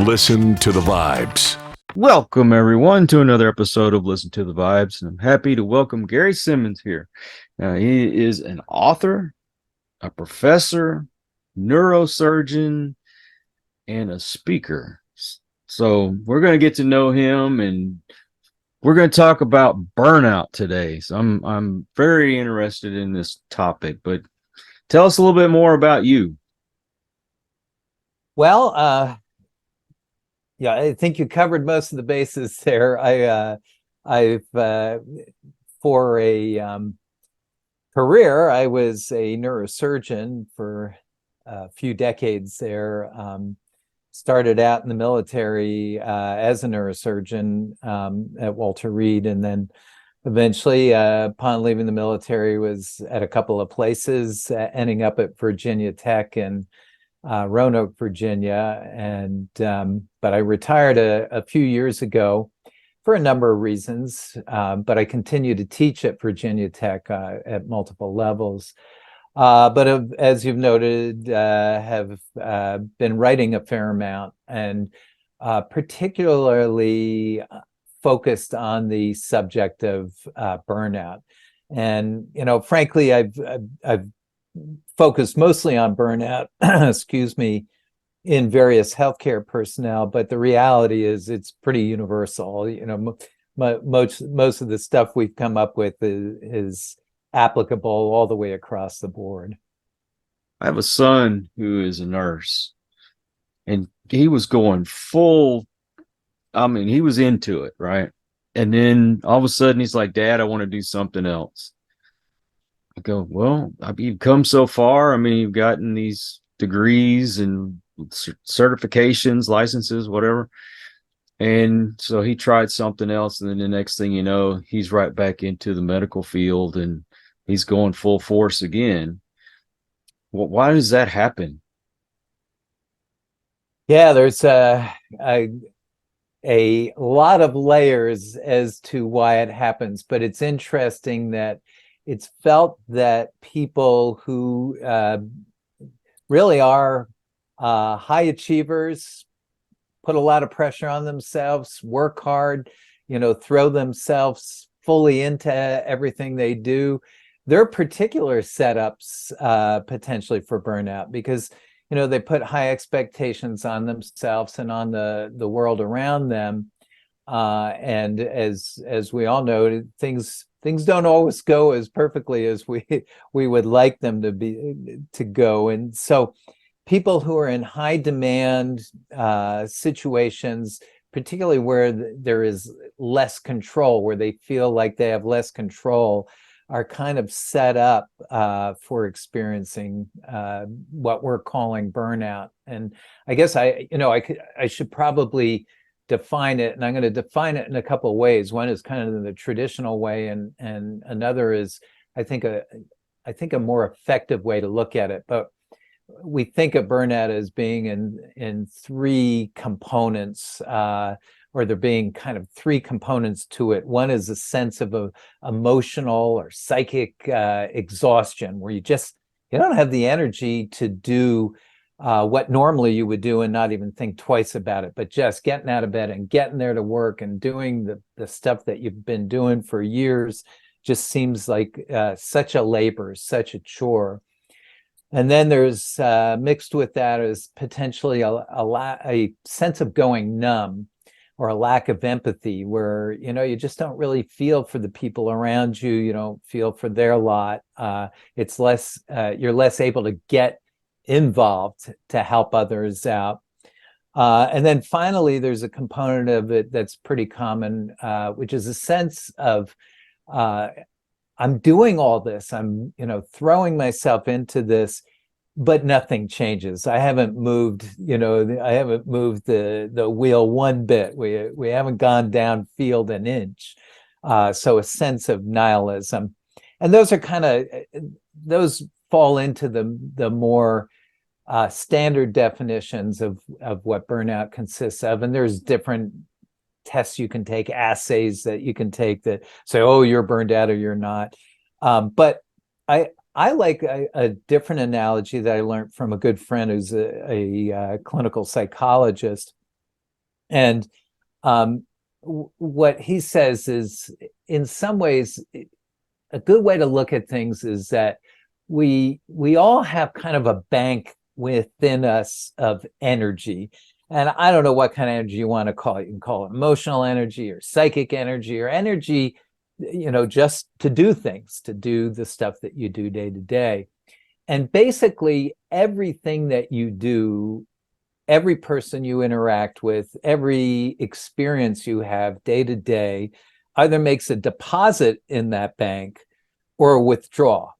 Listen to the Vibes. Welcome, everyone, to another episode of Listen to the Vibes. And I'm happy to welcome Gary Simonds here. He is an author, a professor, neurosurgeon, and a speaker. So we're going to get to know him, and we're going to talk about burnout today. So I'm very interested in this topic, but tell us a little bit more about you. Well, yeah, I think you covered most of the bases there. I've for a career, I was a neurosurgeon for a few decades there. Started out in the military as a neurosurgeon at Walter Reed, and then eventually, upon leaving the military, was at a couple of places, ending up at Virginia Tech and Roanoke, Virginia, and but I retired a few years ago for a number of reasons. But I continue to teach at Virginia Tech at multiple levels. But as you've noted, have been writing a fair amount, and particularly focused on the subject of burnout. And frankly, I've focused mostly on burnout, excuse me, in various healthcare personnel, but the reality is it's pretty universal. Most of the stuff we've come up with is applicable all the way across the board. I have a son who is a nurse, and he was going full, he was into it, right? And then all of a sudden he's like, "Dad, I want to do something else." I go, "Well, you've come so far. You've gotten these degrees and certifications, licenses, whatever." And so he tried something else. And then the next thing you know, he's right back into the medical field and he's going full force again. Well, why does that happen? Yeah, there's a lot of layers as to why it happens, but it's interesting that it's felt that people who really are high achievers, put a lot of pressure on themselves, work hard, throw themselves fully into everything they do. There are particular setups potentially for burnout because they put high expectations on themselves and on the world around them. And as we all know, things don't always go as perfectly as we would like them to go. And so people who are in high demand situations, particularly where there is less control, where they feel like they have less control, are kind of set up for experiencing what we're calling burnout. And I guess I should probably define it, and I'm going to define it in a couple of ways. One is kind of the traditional way, and another is I think a more effective way to look at it. But we think of burnout as being in three components, or there being kind of three components to it. One is a sense of emotional or psychic exhaustion, where you don't have the energy to do what normally you would do and not even think twice about it, but just getting out of bed and getting there to work and doing the stuff that you've been doing for years just seems like such a labor, such a chore. And then there's mixed with that is potentially a sense of going numb, or a lack of empathy, where you just don't really feel for the people around you. You don't feel for their lot. It's less you're less able to get involved to help others out. And then finally, there's a component of it that's pretty common, which is a sense of I'm doing all this. I'm throwing myself into this, but nothing changes. I haven't moved, the wheel one bit. We haven't gone down field an inch. So a sense of nihilism. And those are those fall into the more standard definitions of what burnout consists of. And there's different tests you can take, assays that you can take that say, oh, you're burned out or you're not. But I like a different analogy that I learned from a good friend who's a clinical psychologist. And what he says is, in some ways, a good way to look at things is that we all have kind of a bank within us of energy. And I don't know what kind of energy you want to call it. You can call it emotional energy or psychic energy or energy, just to do things, to do the stuff that you do day to day. And basically everything that you do, every person you interact with, every experience you have day to day, either makes a deposit in that bank or a withdrawal.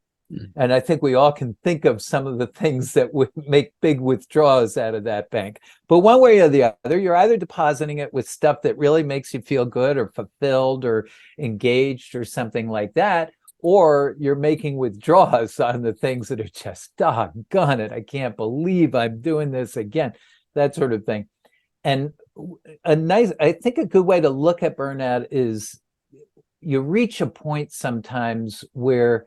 And I think we all can think of some of the things that would make big withdrawals out of that bank. But one way or the other, you're either depositing it with stuff that really makes you feel good or fulfilled or engaged or something like that, or you're making withdrawals on the things that are just, doggone it, I can't believe I'm doing this again, that sort of thing. And I think a good way to look at burnout is you reach a point sometimes where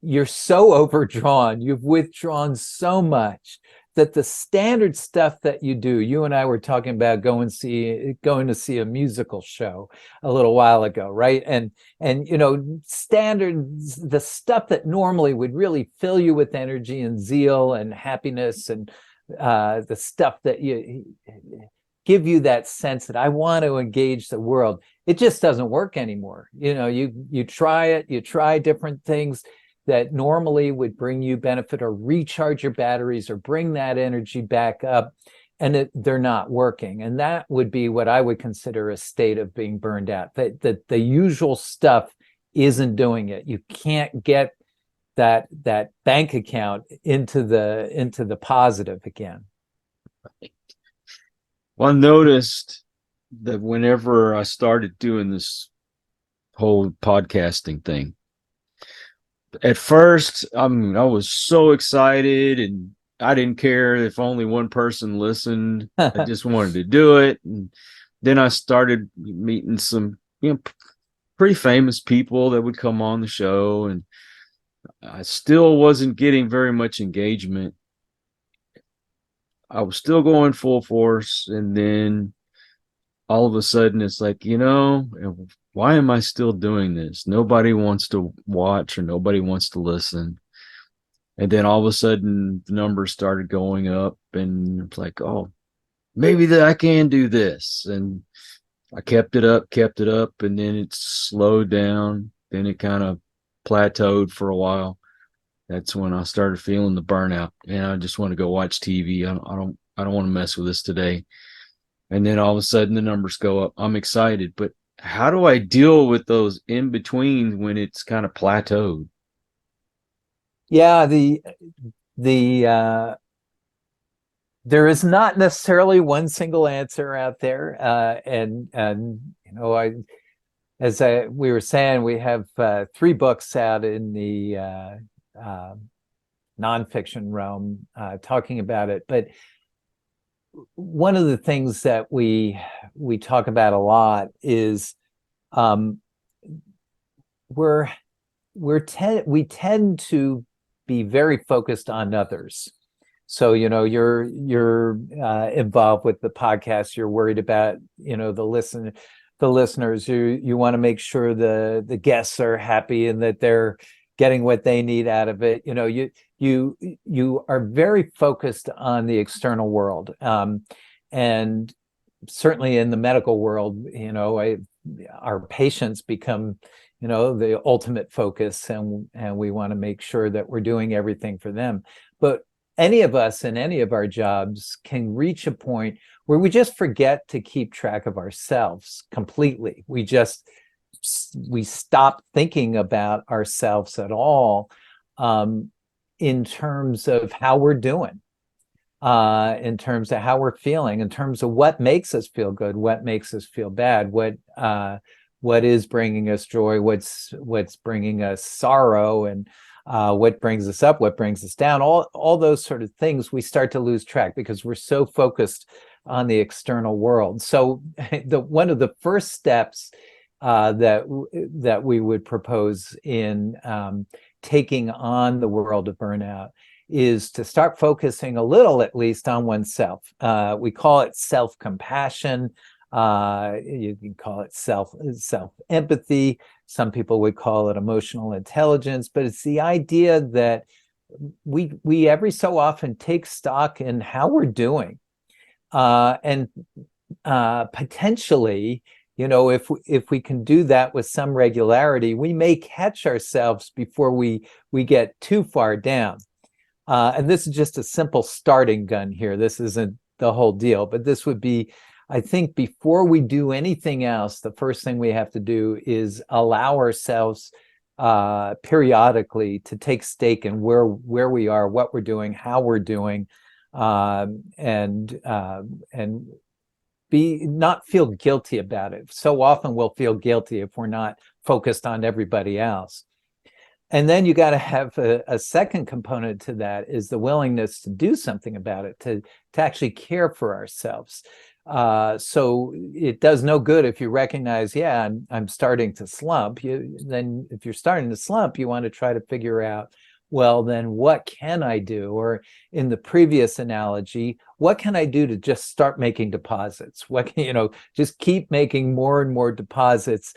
you're so overdrawn, you've withdrawn so much that the standard stuff that you do, you and I were talking about going to see a musical show a little while ago, right? And standards, the stuff that normally would really fill you with energy and zeal and happiness, and the stuff that you give you that sense that I want to engage the world, it just doesn't work anymore. You try it, you try different things that normally would bring you benefit or recharge your batteries or bring that energy back up, and they're not working. And that would be what I would consider a state of being burned out, that the usual stuff isn't doing it. You can't get that bank account into the positive again. Well, I noticed that whenever I started doing this whole podcasting thing, at first, I was so excited and I didn't care if only one person listened. I just wanted to do it. And then I started meeting some, pretty famous people that would come on the show, and I still wasn't getting very much engagement. I was still going full force. And then all of a sudden it's like, why am I still doing this? Nobody wants to watch or nobody wants to listen. And then all of a sudden the numbers started going up, and it's like, oh, maybe I can do this. And I kept it up, and then it slowed down. Then it kind of plateaued for a while. That's when I started feeling the burnout, and I just want to go watch TV. I don't want to mess with this today. And then all of a sudden the numbers go up. I'm excited, but how do I deal with those in between when it's kind of plateaued? Yeah, there is not necessarily one single answer out there, and we were saying, we have 3 books out in the nonfiction realm talking about it. But one of the things that we talk about a lot is we tend to be very focused on others. So you're involved with the podcast, you're worried about the listeners, you want to make sure the guests are happy and that they're getting what they need out of it. You are very focused on the external world, and certainly in the medical world, our patients become the ultimate focus, and we want to make sure that we're doing everything for them. But any of us in any of our jobs can reach a point where we just forget to keep track of ourselves completely. We stop thinking about ourselves at all, in terms of how we're doing, in terms of how we're feeling, in terms of what makes us feel good, what makes us feel bad, what is bringing us joy, what's bringing us sorrow, and what brings us up, what brings us down. All those sort of things we start to lose track because we're so focused on the external world. So one of the first steps that we would propose in taking on the world of burnout is to start focusing a little, at least, on oneself. We call it self-compassion. You can call it self empathy. Some people would call it emotional intelligence, but it's the idea that we every so often take stock in how we're doing, and potentially, if we can do that with some regularity, we may catch ourselves before we get too far down. And this is just a simple starting gun here. This isn't the whole deal, but this would be, I think, before we do anything else, the first thing we have to do is allow ourselves periodically to take stake in where we are, what we're doing, how we're doing, and not feel guilty about it. So often we'll feel guilty if we're not focused on everybody else. And then you got to have a second component to that, is the willingness to do something about it, to actually care for ourselves. So it does no good if you recognize, yeah, I'm starting to slump. Then if you're starting to slump, you want to try to figure out, well, then what can I do? Or in the previous analogy, what can I do to just start making deposits? What can, just keep making more and more deposits,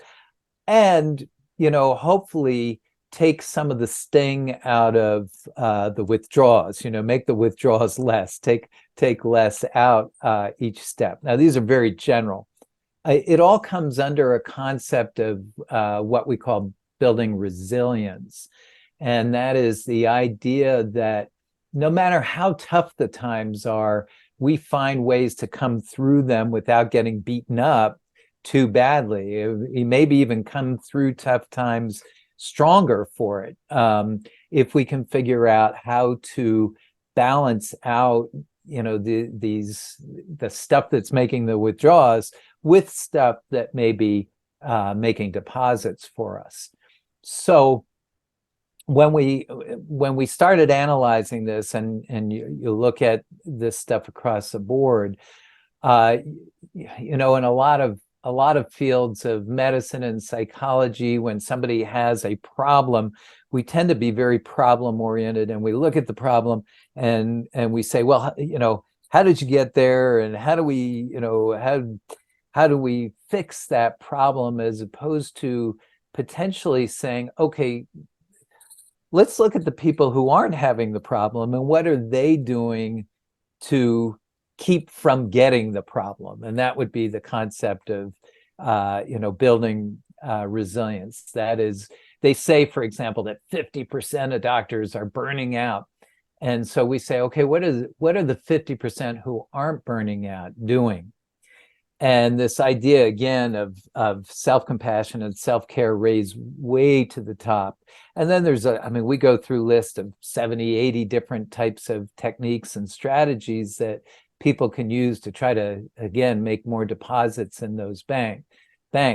and, hopefully take some of the sting out of the withdrawals, make the withdrawals less, take less out each step. Now, these are very general. It all comes under a concept of what we call building resilience. And that is the idea that no matter how tough the times are, we find ways to come through them without getting beaten up too badly. Maybe even come through tough times stronger for it, if we can figure out how to balance out, the stuff that's making the withdrawals with stuff that may be making deposits for us. So when we started analyzing this, and you look at this stuff across the board, in a lot of fields of medicine and psychology, when somebody has a problem, we tend to be very problem oriented, and we look at the problem and we say, well, how did you get there, and how do we, how do we fix that problem, as opposed to potentially saying, okay, let's look at the people who aren't having the problem, and what are they doing to keep from getting the problem. And that would be the concept of building resilience. That is, they say, for example, that 50% of doctors are burning out, and so we say, okay, what are the 50% who aren't burning out doing? And this idea, again, of self-compassion and self-care raised way to the top. And then there's we go through a list of 70, 80 different types of techniques and strategies that people can use to try to, again, make more deposits in those banks.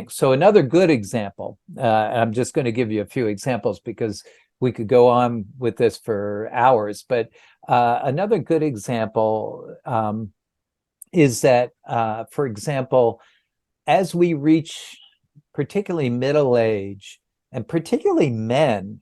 So another good example, I'm just going to give you a few examples because we could go on with this for hours, but another good example is that, for example, as we reach particularly middle age, and particularly men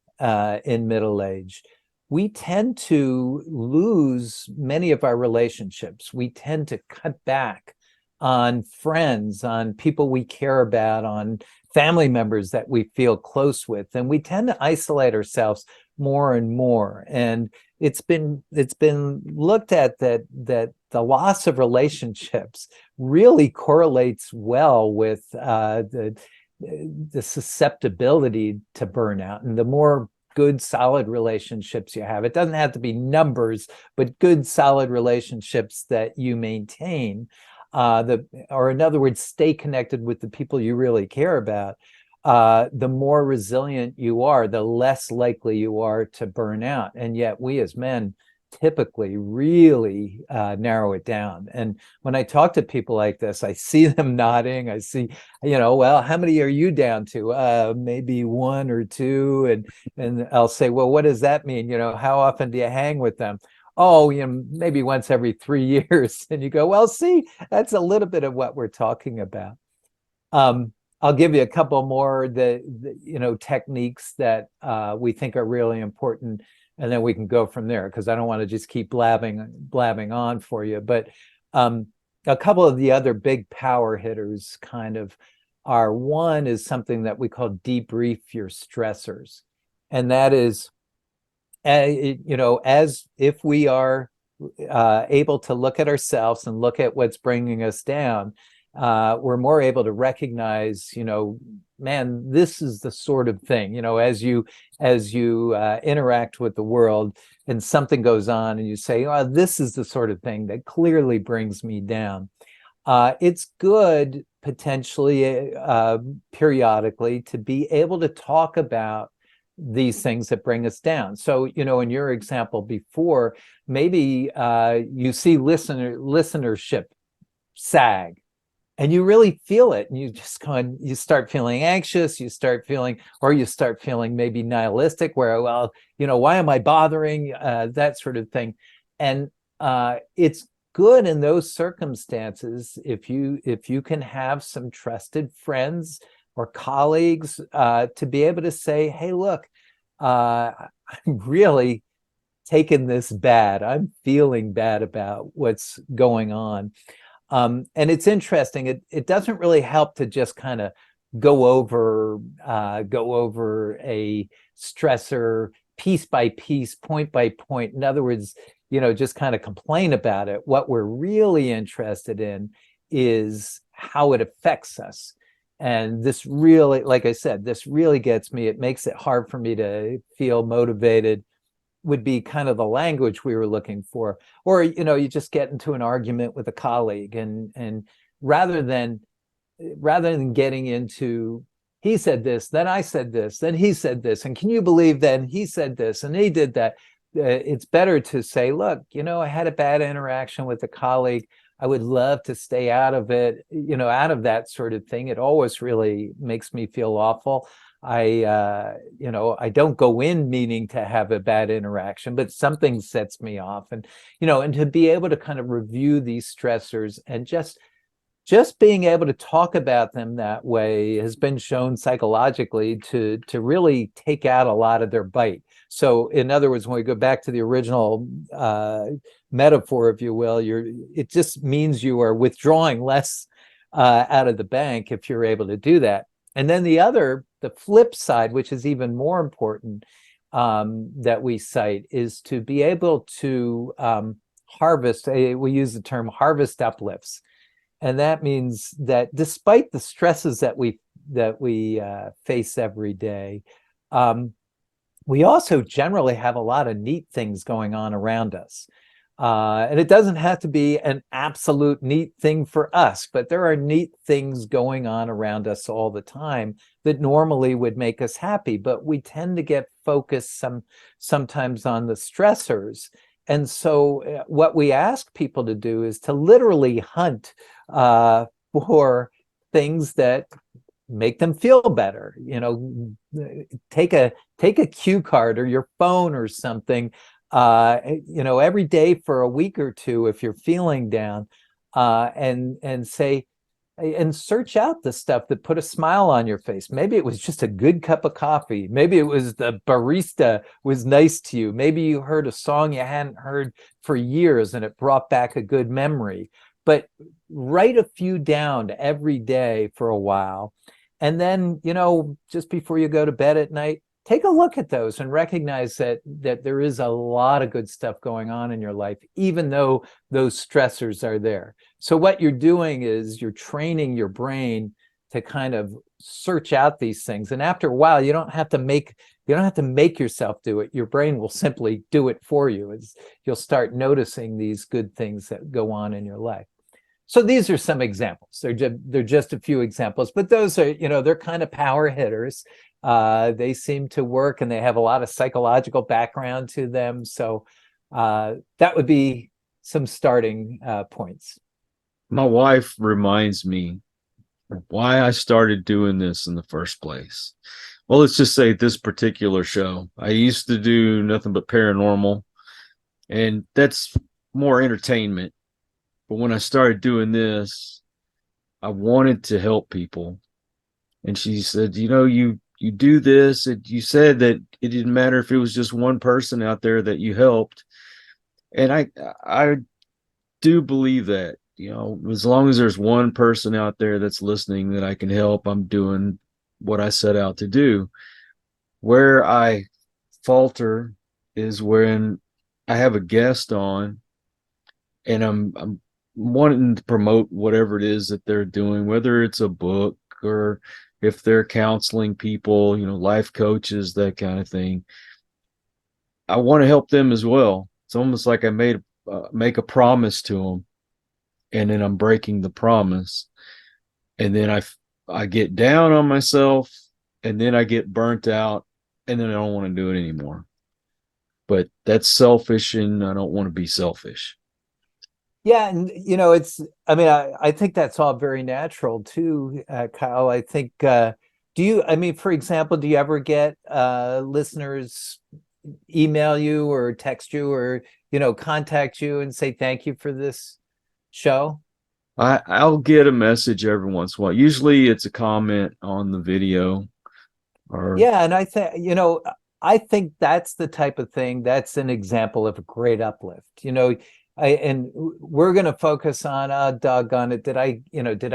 in middle age, we tend to lose many of our relationships. We tend to cut back on friends, on people we care about, on family members that we feel close with, and we tend to isolate ourselves more and more. And it's been looked at that the loss of relationships really correlates well with the susceptibility to burnout. And the more good, solid relationships you have, it doesn't have to be numbers, but good, solid relationships that you maintain, or in other words, stay connected with the people you really care about, the more resilient you are, the less likely you are to burn out. And yet we as men typically really narrow it down. And when I talk to people like this, I see them nodding. I see, well, how many are you down to? Maybe one or two. And I'll say, well, what does that mean? How often do you hang with them? Oh, maybe once every 3 years. And you go, well, see, that's a little bit of what we're talking about. I'll give you a couple more techniques that we think are really important, and then we can go from there, because I don't want to just keep blabbing on for you. But a couple of the other big power hitters kind of are, one is something that we call debrief your stressors. And that is, as if we are able to look at ourselves and look at what's bringing us down, we're more able to recognize, man, this is the sort of thing, as you interact with the world and something goes on and you say, oh, this is the sort of thing that clearly brings me down. It's good potentially periodically to be able to talk about these things that bring us down. So, in your example before, maybe you see listenership sag, and you really feel it, and you start feeling anxious, you start feeling maybe nihilistic, where, well, why am I bothering, that sort of thing. And it's good in those circumstances if you can have some trusted friends or colleagues to be able to say, hey, look, I'm really taking this bad. I'm feeling bad about what's going on. And it's interesting. It doesn't really help to just kind of go over a stressor piece by piece, point by point. In other words, just kind of complain about it. What we're really interested in is how it affects us. And this really, like I said, this really gets me. It makes it hard for me to feel motivated, would be kind of the language we were looking for. Or, you just get into an argument with a colleague, and rather than getting into, he said this, then I said this, then he said this, and can you believe then he said this and he did that, it's better to say, look, I had a bad interaction with a colleague. I would love to stay out of it, out of that sort of thing. It always really makes me feel awful. I don't go in meaning to have a bad interaction, but something sets me off. And, and to be able to kind of review these stressors and just being able to talk about them that way has been shown psychologically to really take out a lot of their bite. So in other words, when we go back to the original metaphor, if you will, it just means you are withdrawing less out of the bank if you're able to do that. And then the flip side, which is even more important, that we cite, is to be able to harvest. We use the term harvest uplifts. And that means that despite the stresses that we face every day, we also generally have a lot of neat things going on around us. And it doesn't have to be an absolute neat thing for us, but there are neat things going on around us all the time that normally would make us happy. But we tend to get focused sometimes on the stressors. And so what we ask people to do is to literally hunt for things that make them feel better. Take a cue card or your phone or something, every day for a week or two if you're feeling down, and say, and search out the stuff that put a smile on your face. Maybe it was just a good cup of coffee. Maybe it was the barista was nice to you. Maybe you heard a song you hadn't heard for years and it brought back a good memory. But write a few down every day for a while. And then, just before you go to bed at night, take a look at those and recognize that there is a lot of good stuff going on in your life, even though those stressors are there. So what you're doing is you're training your brain to kind of search out these things. And after a while, you don't have to make yourself do it. Your brain will simply do it for you. You'll start noticing these good things that go on in your life. So these are some examples. They're just a few examples, but those are, they're kind of power hitters. They seem to work and they have a lot of psychological background to them. So that would be some starting points. My wife reminds me why I started doing this in the first place. Well, let's just say this particular show. I used to do nothing but paranormal, and that's more entertainment. But when I started doing this, I wanted to help people. And she said, you do this. You said that it didn't matter if it was just one person out there that you helped. And I do believe that, as long as there's one person out there that's listening that I can help, I'm doing what I set out to do. Where I falter is when I have a guest on and I'm wanting to promote whatever it is that they're doing, whether it's a book or if they're counseling people, life coaches, that kind of thing. I want to help them as well. It's almost like I make a promise to them, and then I'm breaking the promise, and then I get down on myself, and then I get burnt out, and then I don't want to do it anymore. But that's selfish, and I don't want to be selfish. Yeah, and I think that's all very natural too, Kyle. I think for example, do you ever get listeners email you or text you or contact you and say thank you for this show? I'll get a message every once in a while. Usually it's a comment on the video. Yeah, and I think that's the type of thing, that's an example of a great uplift. And we're going to focus on, doggone it, did I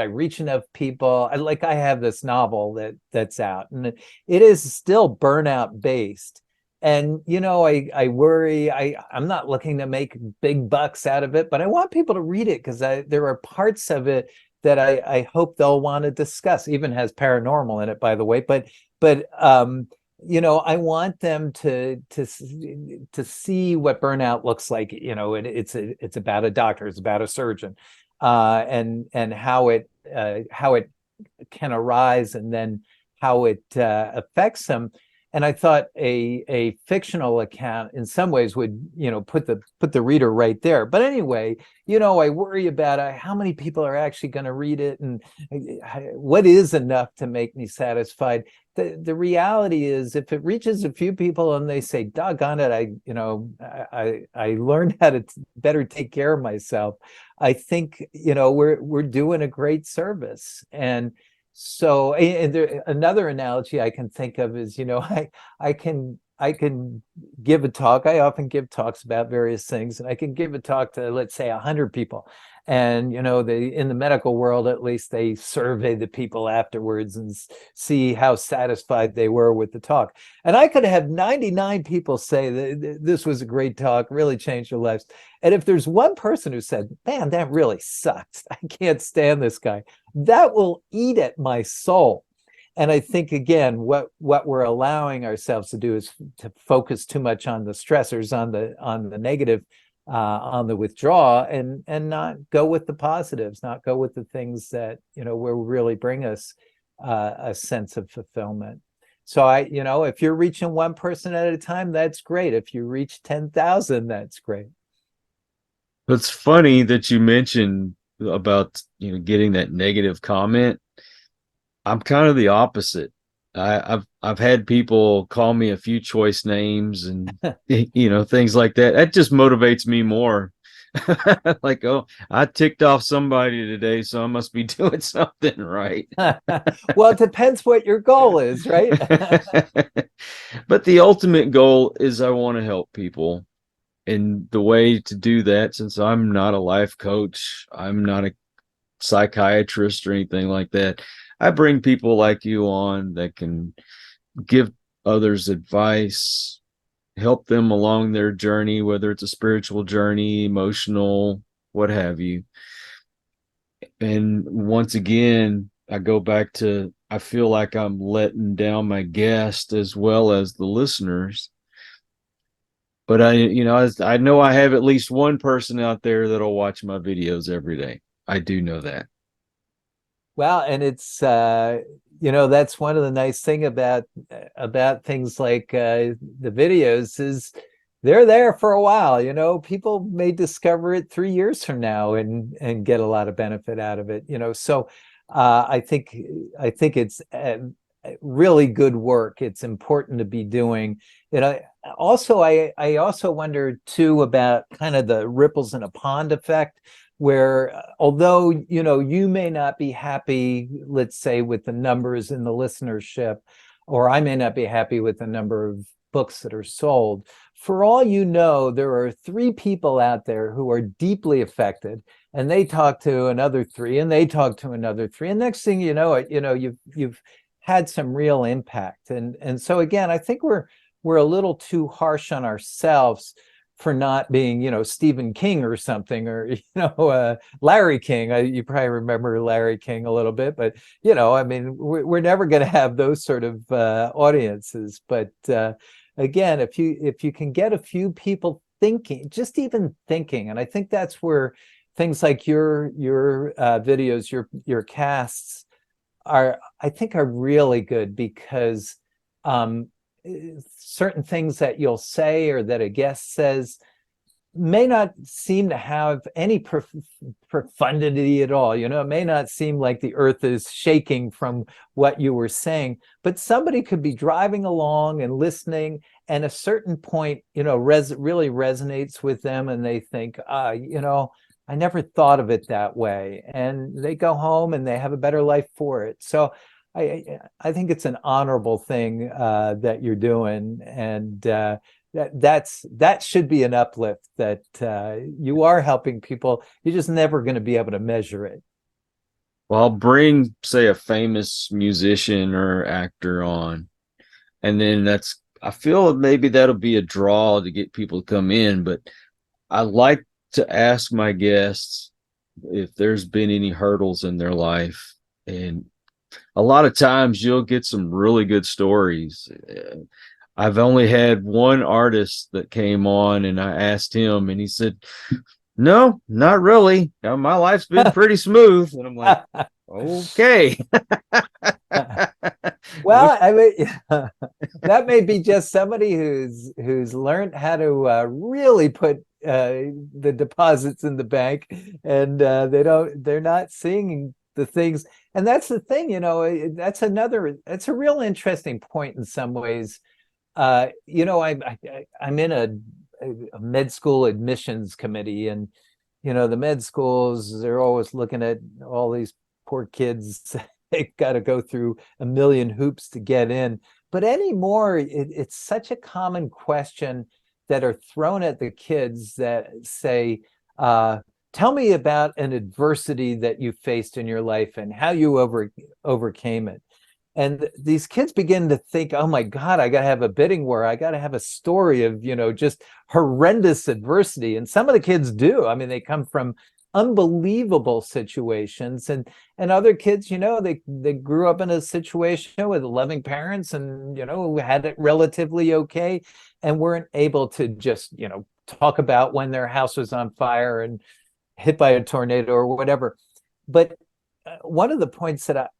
reach enough people? I have this novel that's out, and it is still burnout based. And, I worry, I'm not looking to make big bucks out of it, but I want people to read it because there are parts of it that I hope they'll want to discuss. Even has paranormal in it, by the way. But I want them to see what burnout looks like. It's about a doctor, it's about a surgeon, and how it can arise, and then how it affects them. And I thought a fictional account in some ways would, put the reader right there. But anyway, I worry about how many people are actually going to read it, and what is enough to make me satisfied. The reality is, if it reaches a few people and they say, doggone it, I learned how to better take care of myself, I think, we're doing a great service. And so, another analogy I can think of is, I can give a talk. I often give talks about various things, and I can give a talk to, let's say, 100 people. And, in the medical world, at least, they survey the people afterwards and see how satisfied they were with the talk. And I could have 99 people say that this was a great talk, really changed their lives. And if there's one person who said, man, that really sucks, I can't stand this guy, that will eat at my soul. And I think, again, what we're allowing ourselves to do is to focus too much on the stressors, on the negative, on the withdrawal, and not go with the positives, not go with the things that will really bring us a sense of fulfillment. So if you're reaching one person at a time, that's great. If you reach 10,000, that's great. It's funny that you mentioned about getting that negative comment. I'm kind of the opposite. I've had people call me a few choice names and things like that. That just motivates me more. Like, oh, I ticked off somebody today, so I must be doing something right. Well, it depends what your goal is, right? But the ultimate goal is I want to help people. And the way to do that, since I'm not a life coach, I'm not a psychiatrist or anything like that, I bring people like you on that can give others advice, help them along their journey, whether it's a spiritual journey, emotional, what have you. And once again, I go back to, I feel like I'm letting down my guest as well as the listeners. But I know I have at least one person out there that'll watch my videos every day. I do know that. Well, and it's that's one of the nice thing about things like the videos is they're there for a while. People may discover it 3 years from now and get a lot of benefit out of it. So I think it's really good work. It's important to be doing. I also wonder too about kind of the ripples in a pond effect, where although you may not be happy, let's say, with the numbers in the listenership, or I may not be happy with the number of books that are sold, for all you know, there are 3 people out there who are deeply affected, and they talk to another 3, and they talk to another 3, and next thing you know, you've had some real impact. And so again, I think we're a little too harsh on ourselves for not being, Stephen King or something, or Larry King. You probably remember Larry King a little bit, but I mean, we're never going to have those sort of audiences. But again, if you can get a few people thinking, just even thinking, and I think that's where things like your videos, your casts I think are really good, because certain things that you'll say or that a guest says may not seem to have any profundity at all. It may not seem like the earth is shaking from what you were saying, but somebody could be driving along and listening, and a certain point, really resonates with them, and they think, I never thought of it that way, and they go home and they have a better life for it. So I think it's an honorable thing that you're doing, and that should be an uplift, that you are helping people. You're just never going to be able to measure it. Well, I'll bring, say, a famous musician or actor on, and then I feel maybe that'll be a draw to get people to come in. But I like to ask my guests if there's been any hurdles in their life, and a lot of times you'll get some really good stories. I've only had one artist that came on, and I asked him, and he said, "No, not really. My life's been pretty smooth." And I'm like, okay. Well, I mean, that may be just somebody who's learned how to really put the deposits in the bank, and they're not seeing the things. And that's the thing, that's a real interesting point in some ways. I'm in a med school admissions committee, and the med schools, they're always looking at all these poor kids. They've got to go through a million hoops to get in. But anymore, it's such a common question that are thrown at the kids that say, tell me about an adversity that you faced in your life and how you overcame it. And these kids begin to think, oh my God, I got to have a bidding war. I got to have a story of, just horrendous adversity. And some of the kids do. I mean, they come from unbelievable situations, and other kids, they grew up in a situation with loving parents, and had it relatively okay, and weren't able to just talk about when their house was on fire and hit by a tornado or whatever. But one of the points that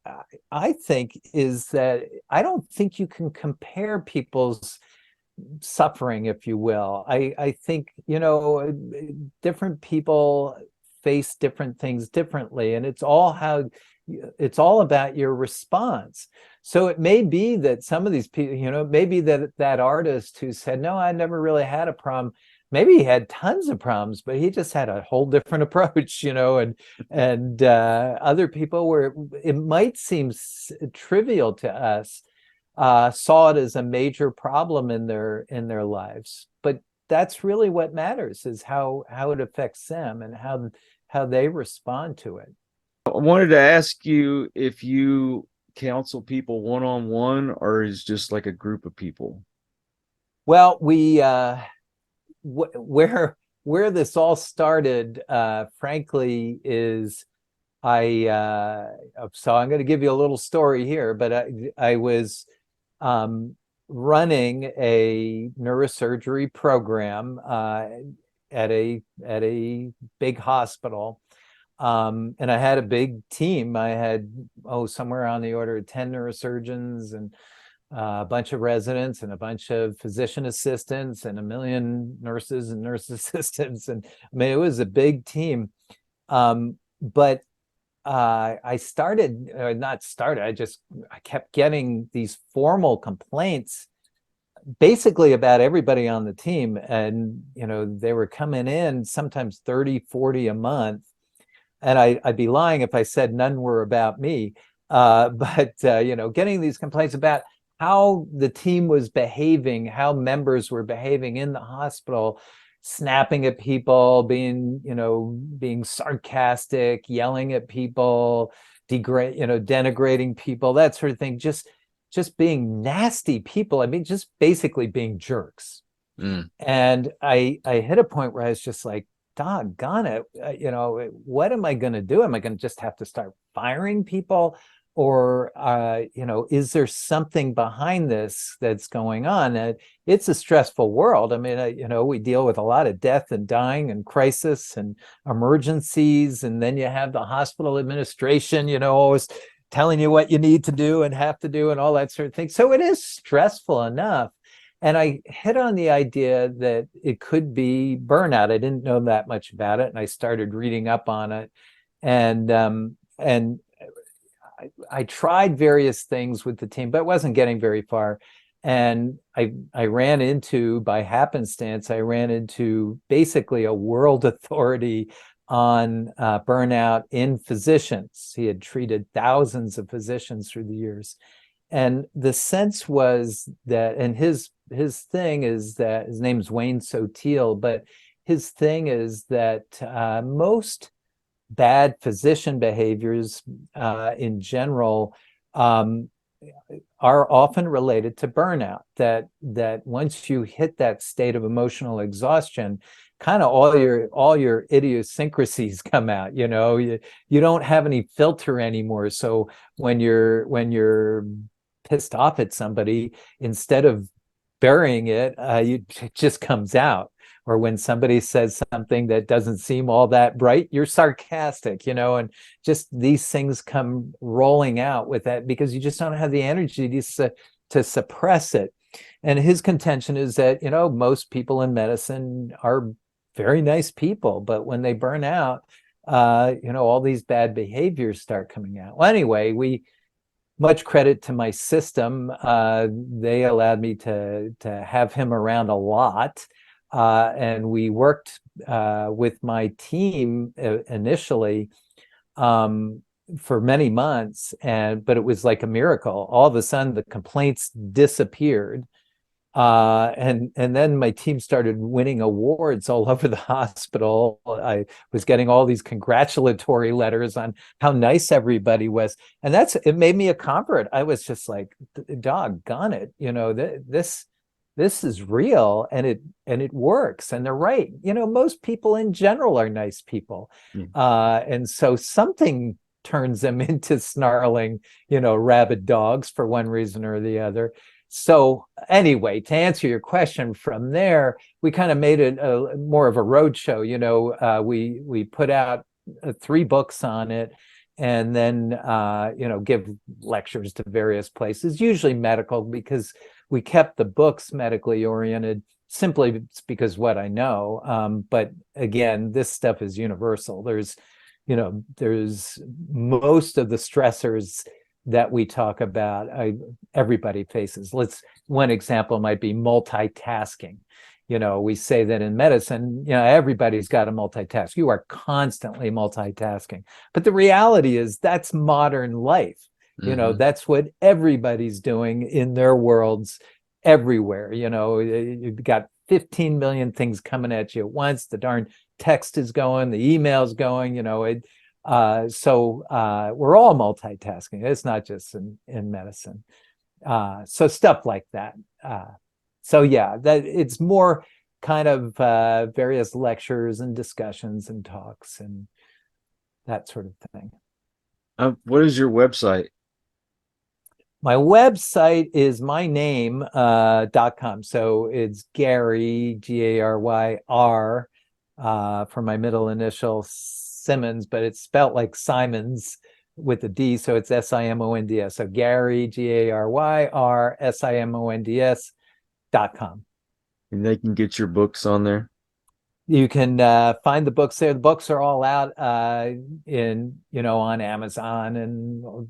I think is that I don't think you can compare people's suffering, if you will. I think different people face different things differently, and it's all about your response. So it may be that some of these people, maybe that artist who said, no, I never really had a problem, maybe he had tons of problems, but he just had a whole different approach, and other people, where it might seem trivial to us, saw it as a major problem in their lives. But that's really what matters, is how it affects them and how they respond to it. I wanted to ask you if you counsel people one-on-one, or is just like a group of people? Well, we where this all started, frankly, is so I'm going to give you a little story here, but I was running a neurosurgery program at a big hospital, and I had a big team. I had somewhere on the order of 10 neurosurgeons, and a bunch of residents, and a bunch of physician assistants, and a million nurses and nurse assistants. And I mean, it was a big team. But I kept getting these formal complaints basically about everybody on the team. And, they were coming in sometimes 30, 40 a month. And I'd be lying if I said none were about me. But getting these complaints about how the team was behaving, how members were behaving in the hospital, snapping at people, being sarcastic, yelling at people, denigrating people, that sort of thing, just being nasty people. I mean, just basically being jerks. And I hit a point where I was just like, doggone it, what am I going to do? Am I going to just have to start firing people? Or, is there something behind this that's going on? It's a stressful world. I mean, we deal with a lot of death and dying and crisis and emergencies. And then you have the hospital administration, always telling you what you need to do and have to do and all that sort of thing. So it is stressful enough. And I hit on the idea that it could be burnout. I didn't know that much about it, and I started reading up on it. And I tried various things with the team, but wasn't getting very far. And I ran into, by happenstance, basically a world authority on burnout in physicians. He had treated thousands of physicians through the years. And the sense was that, and his thing is that, his name's Wayne Sotil, but his thing is that most bad physician behaviors in general are often related to burnout. That once you hit that state of emotional exhaustion, kind of all your idiosyncrasies come out. You don't have any filter anymore. So when you're pissed off at somebody, instead of burying it, it just comes out. Or when somebody says something that doesn't seem all that bright, you're sarcastic, and just these things come rolling out with that because you just don't have the energy to suppress it. And his contention is that, most people in medicine are very nice people, but when they burn out, all these bad behaviors start coming out. Well, anyway, much credit to my system. They allowed me to have him around a lot. And we worked with my team initially for many months, but it was like a miracle. All of a sudden, the complaints disappeared, and then my team started winning awards all over the hospital. I was getting all these congratulatory letters on how nice everybody was, and it made me a convert. I was just like, doggone it, this is real, and it works, and they're right. Most people in general are nice people. And so something turns them into snarling, rabid dogs for one reason or the other. So anyway, to answer your question, from there, we kind of made it more of a roadshow. We put out 3 books on it, and then give lectures to various places, usually medical, because we kept the books medically oriented simply because what I know. But again, this stuff is universal. There's most of the stressors that we talk about, everybody faces. One example might be multitasking. We say that in medicine, everybody's got to multitask. You are constantly multitasking. But the reality is that's modern life. That's what everybody's doing in their worlds everywhere. You've got 15 million things coming at you at once. The darn text is going, the email's going, so we're all multitasking. It's not just in medicine. So stuff like that. So yeah, that it's more kind of various lectures and discussions and talks and that sort of thing. What is your website? My website is my name, .com. So it's Gary, G-A-R-Y-R, for my middle initial, Simonds, but it's spelt like Simonds with a D. So it's S-I-M-O-N-D-S. So Gary, G-A-R-Y-R, S-I-M-O-N-D-S.com. And they can get your books on there? You can find the books there. The books are all out on Amazon and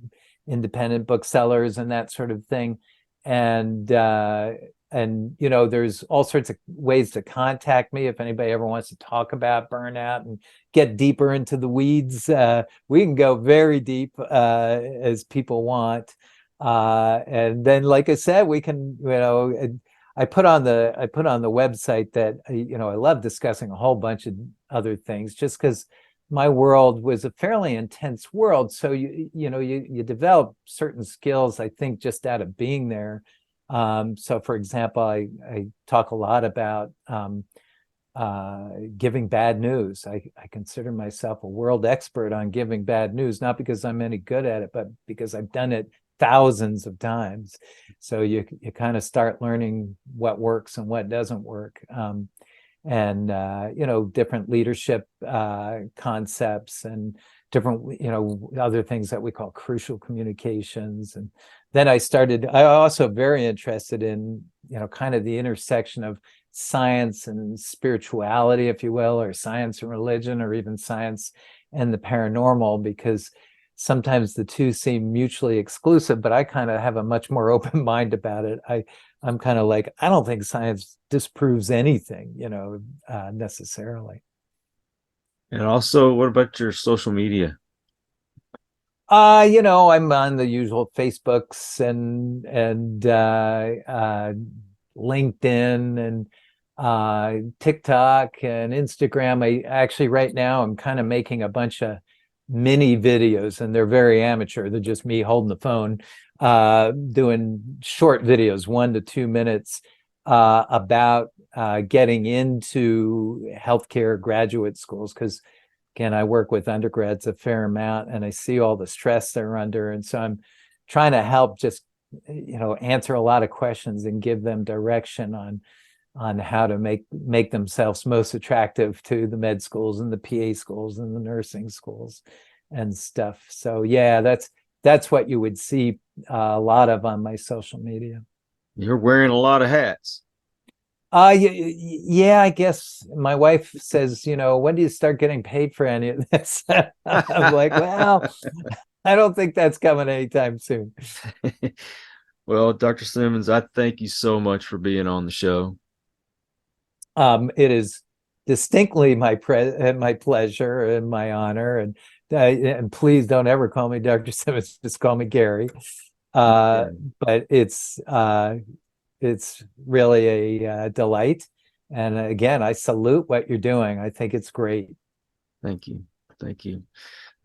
independent booksellers and that sort of thing. And there's all sorts of ways to contact me if anybody ever wants to talk about burnout and get deeper into the weeds. We can go very deep as people want. And then, like I said, we can, I put on the website that, I love discussing a whole bunch of other things just because my world was a fairly intense world. So you develop certain skills, I think, just out of being there. So for example, I talk a lot about giving bad news. I consider myself a world expert on giving bad news, not because I'm any good at it, but because I've done it thousands of times. So you kind of start learning what works and what doesn't work. And different leadership concepts and different, other things that we call crucial communications. And then I also very interested in, kind of the intersection of science and spirituality, if you will, or science and religion, or even science and the paranormal, because sometimes the two seem mutually exclusive, but I kind of have a much more open mind about it. I'm kind of like, I don't think science disproves anything, necessarily. And also, what about your social media? I'm on the usual Facebooks and LinkedIn and TikTok and Instagram. I actually right now I'm kind of making a bunch of mini videos, and they're very amateur. They're just me holding the phone, doing short videos, 1 to 2 minutes, about getting into healthcare graduate schools. Because again, I work with undergrads a fair amount, and I see all the stress they're under, and so I'm trying to help just answer a lot of questions and give them direction on how to make themselves most attractive to the med schools and the PA schools and the nursing schools and stuff. So yeah, that's what you would see a lot of on my social media. You're wearing a lot of hats. Yeah, I guess my wife says, when do you start getting paid for any of this? I'm like, well, I don't think that's coming anytime soon. Well, Dr. Simonds, I thank you so much for being on the show. It is distinctly my pleasure and my honor, and please don't ever call me Dr. Simonds, just call me Gary. But it's really a delight, and again, I salute what you're doing. I think it's great. Thank you. And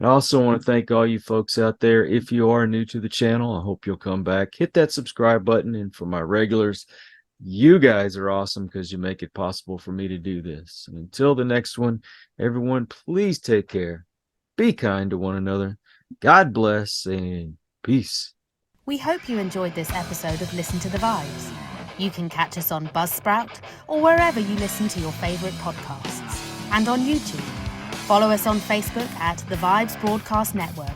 I also want to thank all you folks out there. If you are new to the channel, I hope you'll come back, hit that subscribe button, and for my regulars, you guys are awesome because you make it possible for me to do this. And until the next one, everyone, please take care. Be kind to one another. God bless and peace. We hope you enjoyed this episode of Listen to the Vibes. You can catch us on Buzzsprout or wherever you listen to your favorite podcasts, and on YouTube. Follow us on Facebook at The Vibes Broadcast Network